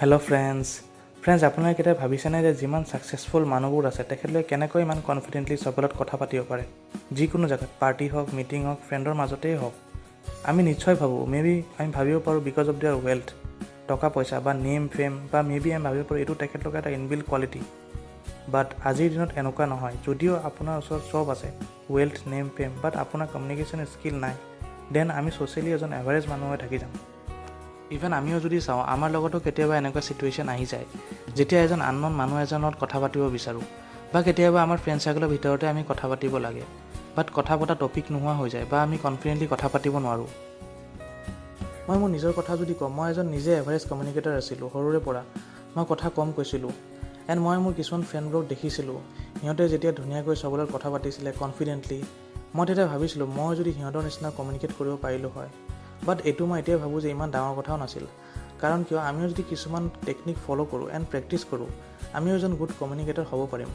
Hello' friends আপোনালোকে কেতিয়া ভাবিছেনে যে যিমান ছাকচেছফুল মানুহবোৰ আছে তেখেতলোকে কেনেকৈ ইমান কনফিডেণ্টলি চবৰ লগত কথা পাতিব পাৰে যিকোনো জেগাত পাৰ্টি হওক মিটিং হওক ফ্ৰেণ্ডৰ মাজতেই হওক আমি নিশ্চয় ভাবোঁ আমি ভাবিব পাৰোঁ বিকজ অফ দেয়াৰ ৱেল্থ টকা পইচা বা নেম ফেম বা আমি ভাবিব পাৰোঁ এইটো তেখেতলোকৰ এটা ইনবিল্ট কোৱালিটি বাট আজিৰ দিনত এনেকুৱা নহয় যদিও আপোনাৰ ওচৰত চব আছে ৱেল্থ নেম ফেম বাট আপোনাৰ কমিউনিকেশ্যন স্কিল নাই দেন আমি ছ'চিয়েলি এজন এভাৰেজ মানুহ হৈ থাকি যাম ইভেন আমিও যদি চাওঁ আমাৰ লগতো কেতিয়াবা এনেকুৱা চিটুৱেশ্যন আহি যায় যেতিয়া এজন আনন'ন মানুহ এজনৰ লগত কথা পাতিব বিচাৰোঁ বা কেতিয়াবা আমাৰ ফ্ৰেণ্ড চাৰ্কলৰ ভিতৰতে আমি কথা পাতিব লাগে বাট কথা পতা টপিক নোহোৱা হৈ যায় বা আমি কনফিডেণ্টলি কথা পাতিব নোৱাৰোঁ মই মোৰ নিজৰ কথা যদি কওঁ মই এজন নিজে এভাৰেজ কমিউনিকেটৰ আছিলোঁ সৰুৰে পৰা মই কথা কম কৈছিলোঁ এণ্ড মই মোৰ কিছুমান ফ্ৰেণ্ডবোৰক দেখিছিলোঁ সিহঁতে যেতিয়া ধুনীয়াকৈ চবৰ লগত কথা পাতিছিলে কনফিডেণ্টলি মই তেতিয়া ভাবিছিলোঁ মই যদি সিহঁতৰ নিচিনা কমিউনিকেট কৰিব পাৰিলোঁ হয় বাট এইটো মই এতিয়া ভাবোঁ যে ইমান ডাঙৰ কথাও নাছিল কাৰণ কিয় আমিও যদি কিছুমান টেকনিক ফ'ল' কৰোঁ এণ্ড প্ৰেক্টিছ কৰোঁ আমিও এজন গুড কমিউনিকেটৰ হ'ব পাৰিম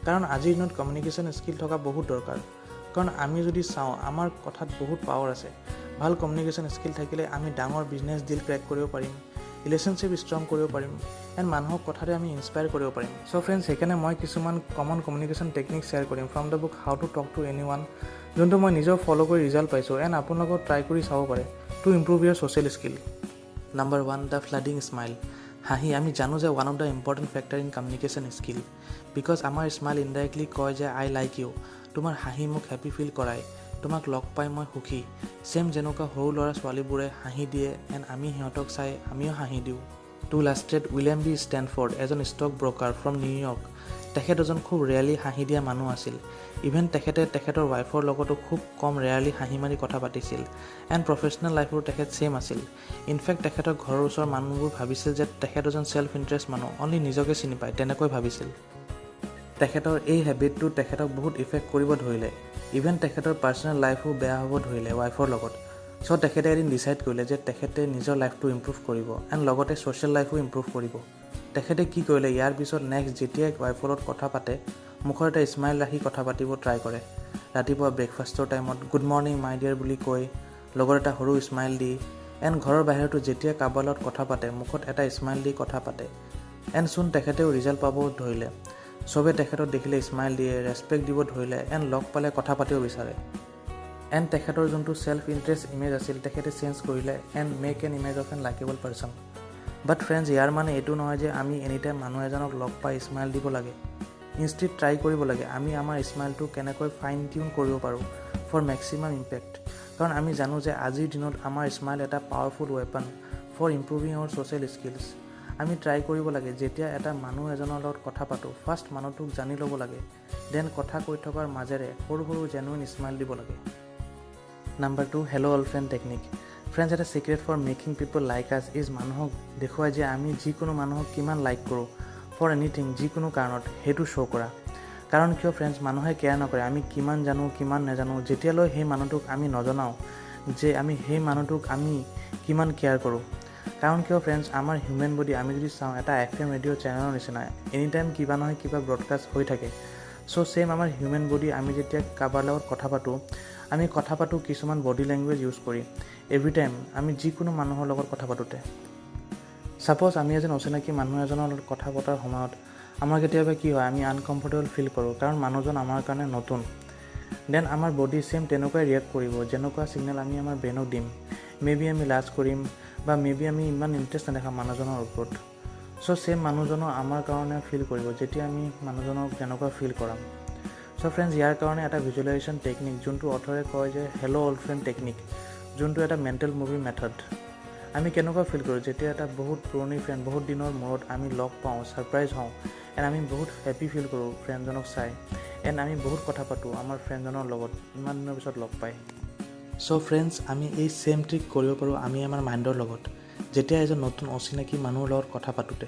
কাৰণ আজিৰ দিনত কমিউনিকেশ্যন স্কিল থকা বহুত দৰকাৰ কাৰণ আমি যদি চাওঁ আমাৰ কথাত বহুত পাৱাৰ আছে ভাল কমিউনিকেশ্যন স্কিল থাকিলে আমি ডাঙৰ বিজনেছ ডিল ক্ৰেক কৰিব পাৰিম ৰিলেশ্যনশ্বিপ ষ্ট্ৰং কৰিব পাৰিম এণ্ড মানুহক কথাতে আমি ইনস্পায়াৰ কৰিব পাৰিম চ' ফ্ৰেণ্ডছ সেইকাৰণে মই কিছুমান কমন কমিউনিকেশ্যন টেকনিক শ্বেয়াৰ কৰিম from the book how to talk to any one যোনটো মই নিজেও ফ'ল' কৰি ৰিজাল্ট পাইছোঁ এণ্ড আপোনালোকক ট্ৰাই কৰি চাব পাৰে to improve your social skill number 1 the flooding smile হাঁহি আমি জানো যে one of the important factor in communication skill because আমাৰ স্মাইল ইনডাইৰেক্টলি কয় যে আই লাইক ইউ তোমাৰ হাঁহি মোক হেপী ফিল কৰায় তোমাক লগ পাই মই সুখী ছেম যেনেকুৱা সৰু ল'ৰা ছোৱালীবোৰে হাঁহি দিয়ে এণ্ড আমি সিহঁতক চাই আমিও হাঁহি দিওঁ টু লাষ্টেড উইলিয়াম বি ষ্টেনফৰ্ড এজন ষ্টক ব্ৰকাৰ ফ্ৰম নিউয়ৰ্ক তেখেত এজন খুব ৰেয়াৰলি হাঁহি দিয়া মানুহ আছিল ইভেন তেখেতে তেখেতৰ ৱাইফৰ লগতো খুব কম ৰেয়াৰলি হাঁহি মাৰি কথা পাতিছিল এণ্ড প্ৰফেচনেল লাইফৰো তেখেত ছেইম আছিল ইনফেক্ট তেখেতৰ ঘৰৰ ওচৰৰ মানুহবোৰ ভাবিছিল যে তেখেত এজন ছেল্ফ ইণ্টাৰেষ্ট মানুহ অনলি নিজকে চিনি পায় তেনেকৈ ভাবিছিল তেখেতৰ এই হেবিটটো তেখেতক বহুত ইফেক্ট কৰিব ধৰিলে ইভেন তেখেতৰ পাৰ্চনেল লাইফো বেয়া হ'ব ধৰিলে ৱাইফৰ লগত চ' তেখেতে এদিন ডিচাইড কৰিলে যে তেখেতে নিজৰ লাইফটো ইম্প্ৰুভ কৰিব এণ্ড লগতে ছ'চিয়েল লাইফো ইম্প্ৰুভ কৰিব তেখেতে কি কৰিলে ইয়াৰ পিছত নেক্সট যেতিয়াই ৱাইফৰ লগত কথা পাতে মুখৰ এটা স্মাইল ৰাখি কথা পাতিব ট্ৰাই কৰে ৰাতিপুৱা ব্ৰেকফাষ্টৰ টাইমত গুড মৰ্ণিং মাই ডিয়াৰ বুলি কৈ লগত এটা সৰু স্মাইল দি এণ্ড ঘৰৰ বাহিৰতো যেতিয়া কাৰোবাৰ লগত কথা পাতে মুখত এটা স্মাইল দি কথা পাতে এণ্ড চোন তেখেতেও ৰিজাল্ট পাব ধৰিলে চবে তেখেতক দেখিলে স্মাইল দিয়ে ৰেচপেক্ট দিব ধৰিলে এণ্ড লগ পালে কথা পাতিব বিচাৰে এণ্ড তেখেতৰ যোনটো ছেল্ফ ইণ্টাৰেষ্ট ইমেজ আছিল তেখেতে চেঞ্জ কৰিলে and make an image of an likeable person but friends ইয়াৰ মানে এইটো নহয় যে আমি এনিটাইম মানুহ এজনক লগ পাই স্মাইল দিব লাগে ইনষ্টেড ট্ৰাই কৰিব লাগে আমি আমাৰ স্মাইলটো কেনেকৈ ফাইন টিউন কৰিব পাৰোঁ ফৰ মেক্সিমাম ইম্পেক্ট কাৰণ আমি জানো যে আজিৰ দিনত আমাৰ স্মাইল এটা powerful weapon for improving our social skills আমি ট্ৰাই কৰিব লাগে যেতিয়া এটা মানুহ এজনৰ লগত কথা পাতোঁ ফাৰ্ষ্ট মানুহটোক জানি ল'ব লাগে দেন কথা কৈ থকাৰ মাজেৰে সৰু সৰু জেনুইন স্মাইল দিব লাগে number 2 hello' all friend technique friends এটা secret for making people like us is মানুহক দেখুৱাই যে আমি যিকোনো মানুহক কিমান লাইক কৰোঁ ফৰ এনিথিং যিকোনো কাৰণত সেইটো শ্ব' কৰা কাৰণ কিয় ফ্ৰেণ্ডছ মানুহে কেয়াৰ নকৰে আমি কিমান জানো কিমান নাজানো যেতিয়ালৈ সেই মানুহটোক আমি নজনাওঁ যে আমি সেই মানুহটোক আমি কিমান কেয়াৰ কৰোঁ কাৰণ কিয় ফ্ৰেণ্ডছ আমাৰ হিউমেন বডি আমি যদি চাওঁ এটা FM ৰেডিঅ' চেনেলৰ নিচিনা এনিটাইম কিবা নহয় কিবা ব্ৰডকাষ্ট হৈ থাকে চ' ছেইম আমাৰ হিউমেন বডি আমি যেতিয়া কাৰোবাৰ লগত কথা পাতোঁ কিছুমান বডি লেংগুৱেজ ইউজ কৰি এভৰি টাইম আমি যিকোনো মানুহৰ লগত কথা পাতোঁতে ছাপ'জ আমি এজন অচিনাকি মানুহ এজনৰ লগত কথা পতাৰ সময়ত আমাৰ কেতিয়াবা কি হয় আমি আনকমফৰ্টেবল ফিল কৰোঁ কাৰণ মানুহজন আমাৰ কাৰণে নতুন দেন আমাৰ বডি ছেইম তেনেকুৱাই ৰিয়েক্ট কৰিব যেনেকুৱা ছিগনেল আমি আমাৰ ব্ৰেইনক দিম মেবি আমি লাজ কৰিম বা মেবি আমি ইমান ইণ্টাৰেষ্ট নেদেখাম মানুহজনৰ ওপৰত চ' ছেইম মানুহজনো আমাৰ কাৰণে ফিল কৰিব যেতিয়া আমি মানুহজনক যেনেকুৱা ফিল কৰাম চ' ফ্ৰেণ্ডছ ইয়াৰ কাৰণে এটা ভিজুৱেলাইজেশ্যন টেকনিক যোনটো অথৰে কয় যে হেল্ল' অল ফ্ৰেণ্ড টেকনিক যোনটো এটা মেণ্টেল মুভি মেথড আমি কেনেকুৱা ফিল কৰোঁ যেতিয়া এটা বহুত পুৰণি ফ্ৰেণ্ড বহুত দিনৰ মূৰত আমি লগ পাওঁ ছাৰপ্ৰাইজ হওঁ এণ্ড আমি বহুত হেপী ফিল কৰোঁ ফ্ৰেণ্ডজনক চাই এণ্ড আমি বহুত কথা পাতোঁ আমাৰ ফ্ৰেণ্ডজনৰ লগত ইমান দিনৰ পিছত লগ পাই চ' ফ্ৰেণ্ডছ আমি এই ছেইম ট্ৰিক কৰিব পাৰোঁ আমি আমাৰ মাইণ্ডৰ লগত যেতিয়া এজন নতুন অচিনাকি মানুহৰ লগত কথা পাতোঁতে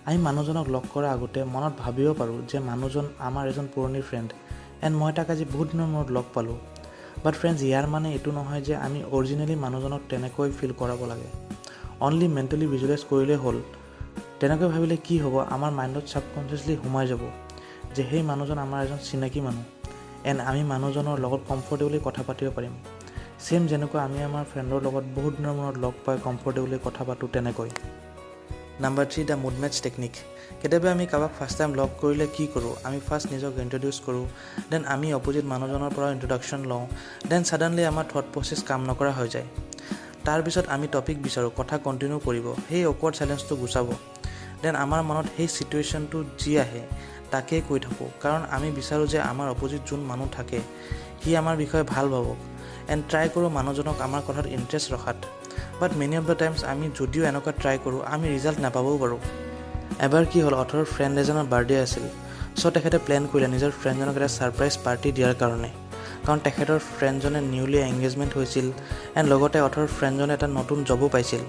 আমি মানুহজনক লগ কৰাৰ আগতে মনত ভাবিব পাৰোঁ যে মানুহজন আমাৰ এজন পুৰণি ফ্ৰেণ্ড এণ্ড মই তাক আজি বহুত দিনৰ মূৰত লগ পালোঁ বাট ফ্ৰেণ্ডছ ইয়াৰ মানে এইটো নহয় যে আমি অৰিজিনেলি মানুহজনক তেনেকৈ ফিল কৰাব লাগে অনলি মেণ্টেলি ভিজুৱেলাইজ কৰিলেই হ'ল তেনেকৈ ভাবিলে কি হ'ব আমাৰ মাইণ্ডত ছাবকনচিয়াছলি সোমাই যাব যে সেই মানুহজন আমাৰ এজন চিনাকি মানুহ এণ্ড আমি মানুহজনৰ লগত কমফৰ্টেবলি কথা পাতিব পাৰিম ছেইম যেনেকৈ আমি আমাৰ ফ্ৰেণ্ডৰ লগত বহুত দিনৰ মূৰত লগ পাই কমফৰ্টেবলি কথা পাতোঁ তেনেকৈ number 3 the mood matches technique. কেতিয়াবা আমি কাৰোবাক ফাৰ্ষ্ট টাইম লগ কৰিলে কি কৰোঁ, আমি ফাৰ্ষ্ট নিজক ইণ্ট্ৰডিউচ কৰোঁ, দেন আমি অপজিট মানুহজনৰ পৰা ইণ্ট্ৰডাকশ্যন লওঁ, দেন ছাডেনলি আমাৰ থট প্ৰচেছ কাম নকৰা হৈ যায়। তাৰপিছত আমি টপিক বিচাৰোঁ, কথা কণ্টিনিউ কৰিব, সেই অকৱাৰ্ড চাইলেঞ্চটো গুচাব, দেন আমাৰ মনত সেই ছিটুৱেশ্যনটো যি আহে তাকেই কৈ থাকোঁ, কাৰণ আমি বিচাৰোঁ যে আমাৰ অপজিট যোন মানুহ থাকে সি আমাৰ বিষয়ে ভাল ভাবক, এণ্ড ট্ৰাই কৰোঁ মানুহজনক আমাৰ কথাত ইণ্টাৰেষ্ট ৰখাত। বাট মেনি অফ দ্য টাইমছ আমি যদিও এনেকুৱা ট্ৰাই কৰোঁ, আমি ৰিজাল্ট নাপাবও পাৰোঁ। এবাৰ কি হ'ল, অথৰৰ ফ্ৰেণ্ড এজনৰ বাৰ্থডে আছিল। চ' তেখেতে প্লেন কৰিলে নিজৰ ফ্ৰেণ্ডজনক এটা ছাৰপ্ৰাইজ পাৰ্টি দিয়াৰ কাৰণে, কাৰণ তেখেতৰ ফ্ৰেণ্ডজনে নিউলি এংগেজমেণ্ট হৈছিল এণ্ড লগতে অথৰৰ ফ্ৰেণ্ডজনে এটা নতুন জবো পাইছিল।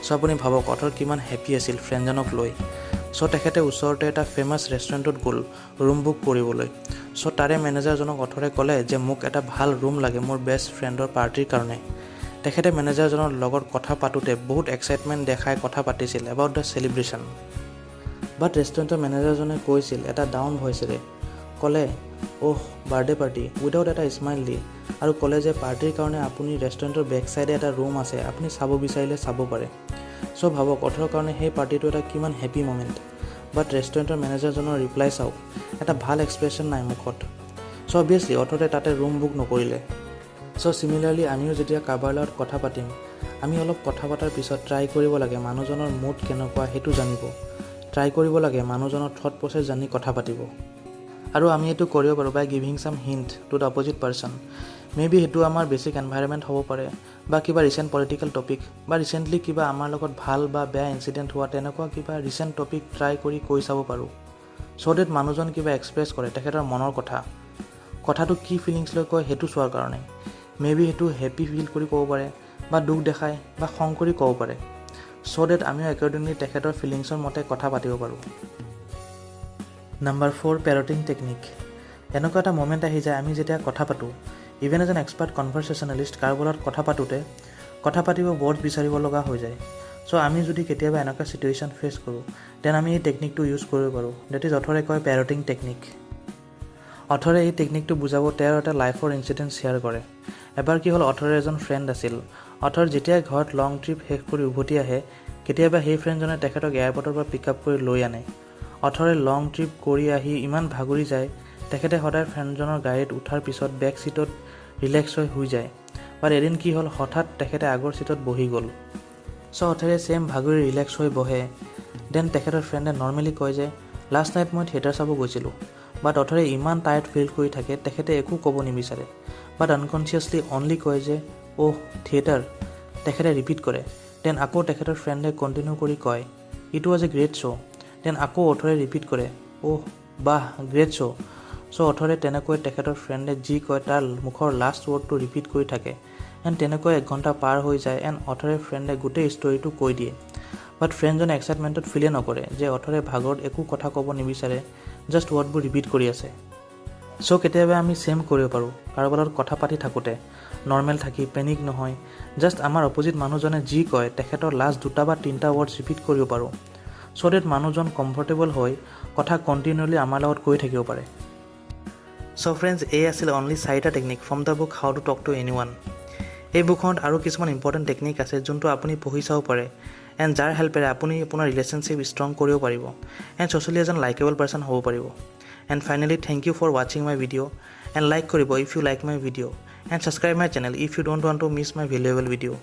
চ' আপুনি ভাবক অথৰ কিমান হেপ্পী আছিল ফ্ৰেণ্ডজনক লৈ। চ' তেখেতে ওচৰতে এটা ফেমাছ ৰেষ্টুৰেণ্টত গ'ল ৰুম বুক কৰিবলৈ। চ' তাৰে মেনেজাৰজনক অথৰে ক'লে যে মোক এটা ভাল ৰুম লাগে মোৰ বেষ্ট ফ্ৰেণ্ডৰ পাৰ্টিৰ কাৰণে। তেখেতে মেনেজাৰজনৰ লগত কথা পাতোঁতে বহুত এক্সাইটমেণ্ট দেখাই কথা পাতিছিল এবাউট দ্য চেলিব্ৰেশ্যন। বাট ৰেষ্টুৰেণ্টৰ মেনেজাৰজনে কৈছিল এটা ডাউন ভইচেৰে, ক'লে অ'হ বাৰ্থডে পাৰ্টি উইদাউট এটা স্মাইল দি, আৰু ক'লে যে পাৰ্টিৰ কাৰণে আপুনি ৰেষ্টুৰেণ্টৰ বেক চাইডে এটা ৰুম আছে, আপুনি চাব বিচাৰিলে চাব পাৰে। চ' ভাবক অথৰৰ কাৰণে সেই পাৰ্টিটো এটা কিমান হেপ্পী মমেণ্ট। বাট ৰেষ্টুৰেণ্টৰ মেনেজাৰজনৰ ৰিপ্লাই চাওক, এটা ভাল এক্সপ্ৰেশ্যন নাই মুখত। চ' অবভিয়াছলি অথৰে তাতে ৰুম বুক নকৰিলে। চ' চিমিলাৰলি আমিও যেতিয়া কাৰোবাৰ লগত কথা পাতিম, আমি অলপ কথা পতাৰ পিছত ট্ৰাই কৰিব লাগে মানুহজনৰ মুড কেনেকুৱা সেইটো জানিব, ট্ৰাই কৰিব লাগে মানুহজনৰ থট প্ৰচেছ জানি কথা পাতিব। আৰু আমি এইটো কৰিব পাৰোঁ by giving some hint to the opposite person. May be সেইটো আমাৰ বেছিক এনভাইৰনমেণ্ট হ'ব পাৰে, বা কিবা ৰিচেণ্ট পলিটিকেল টপিক, বা ৰিচেণ্টলি কিবা আমাৰ লগত ভাল বা বেয়া ইনচিডেণ্ট হোৱা তেনেকুৱা কিবা ৰিচেণ্ট টপিক ট্ৰাই কৰি কৈ চাব পাৰোঁ। চ' ডেট মানুহজন কিবা এক্সপ্ৰেছ কৰে তেখেতৰ মনৰ কথাটো কি ফিলিংছ লৈ কয় সেইটো চোৱাৰ কাৰণে। মে বি সেইটো হেপ্পী ফিল কৰি ক'ব পাৰে, বা দুখ দেখায়, বা খং কৰি ক'ব পাৰে। চ' ডেট আমিও একৰ্ডিংলি তেখেতৰ ফিলিংছৰ মতে কথা পাতিব পাৰোঁ। Number 4 parroting technique. এনেকুৱা এটা মমেণ্ট আহি যায় আমি যেতিয়া কথা পাতোঁ, ইভেন এজন এক্সপাৰ্ট কনভাৰ্চেশ্যনেলিষ্ট কাৰোবাৰ লগত কথা পাতিব ৱৰ্ড বিচাৰিব লগা হৈ যায়। চ' আমি যদি কেতিয়াবা এনেকুৱা ছিটুৱেশ্যন ফেচ কৰোঁ, দেন আমি এই টেকনিকটো ইউজ কৰিব পাৰোঁ। ডেট ইজ অথৰে কয় পেৰটিং টেকনিক। অথৰে এই টেকনিকটো বুজাব তেওঁৰ এটা লাইফৰ ইনচিডেণ্ট শ্বেয়াৰ কৰে। এবাৰ কি হ'ল, অথৰৰ এজন ফ্ৰেণ্ড আছিল। অথৰ যেতিয়াই ঘৰত লং ট্ৰিপ শেষ কৰি উভতি আহে, কেতিয়াবা সেই ফ্ৰেণ্ডজনে তেখেতক এয়াৰপৰ্টৰ পৰা পিক আপ কৰি লৈ আনে। অথৰে লং ট্ৰিপ কৰি আহি ইমান ভাগৰি যায়, তেখেতে সদায় ফ্ৰেণ্ডজনৰ গাড়ীত উঠাৰ পিছত বেক ছিটত ৰিলেক্স হৈ শুই যায়। বাট এদিন কি হ'ল, হঠাৎ তেখেতে আগৰ ছিটত বহি গ'ল। চ' অথৰে ছেম ভাগৰি ৰিলেক্স হৈ বহে। দেন তেখেতৰ ফ্ৰেণ্ডে নৰ্মেলি কয় যে লাষ্ট নাইট মই থিয়েটাৰ চাব গৈছিলোঁ। বাট অথৰে ইমান টায়াৰ্ড ফিল কৰি থাকে তেখেতে একো ক'ব নিবিচাৰে, বাট আনকনচিয়াছলি অনলি কয় যে অ'হ থিয়েটাৰ। তেখেতে ৰিপিট কৰে। দেন আকৌ তেখেতৰ ফ্ৰেণ্ডে কণ্টিনিউ কৰি কয় it was a great show'. Then আকৌ অথৰে ৰিপিট কৰে অ'হ বাহ গ্ৰেট শ্ব'। চ' অথৰে তেনেকৈ তেখেতৰ ফ্ৰেণ্ডে যি কয় তাৰ মুখৰ লাষ্ট ৱৰ্ডটো ৰিপিট কৰি থাকে। এণ্ড তেনেকৈ 1 ঘণ্টা পাৰ হৈ যায়, এণ্ড অথৰে ফ্ৰেণ্ডে গোটেই ষ্টৰিটো কৈ দিয়ে। বাট ফ্ৰেণ্ডজনে এক্সাইটমেণ্টত ফিলে নকৰে যে অথৰে ভাগৰত একো কথা ক'ব নিবিচাৰে, জাষ্ট ৱৰ্ডবোৰ ৰিপিট কৰি আছে। চ' কেতিয়াবা আমি ছেম কৰিব পাৰোঁ কাৰোবাৰ লগত কথা পাতি থাকোঁতে, নৰ্মেল থাকি পেনিক নহয়, জাষ্ট আমাৰ অপজিট মানুহজনে যি কয় তেখেতৰ লাষ্ট 2 বা 3টা ৱৰ্ডছ ৰিপিট কৰিব পাৰোঁ। চ' ডেট মানুহজন কমফৰ্টেবল হৈ কথা কণ্টিনিউলি আমাৰ লগত কৈ থাকিব পাৰে। চ' ফ্ৰেণ্ডছ, এই আছিল অনলি 4টা technique from the book how to talk to এনিৱান। এই বুকখনত আৰু কিছুমান ইম্পৰ্টেণ্ট টেকনিক আছে যোনটো আপুনি পঢ়ি চাব পাৰে, এণ্ড যাৰ হেল্পেৰে আপুনি আপোনাৰ ৰিলেশ্যনশ্বিপ ষ্ট্ৰং কৰিব পাৰিব, এণ্ড ছ'চিয়েলি এজন লাইকেবল পাৰ্চন হ'ব পাৰিব। And finally thank you for ৱাচিং মাই ভিডিঅ', এণ্ড লাইক কৰিব if you like my video', and subscribe my channel if you don't want to miss my valuable video'.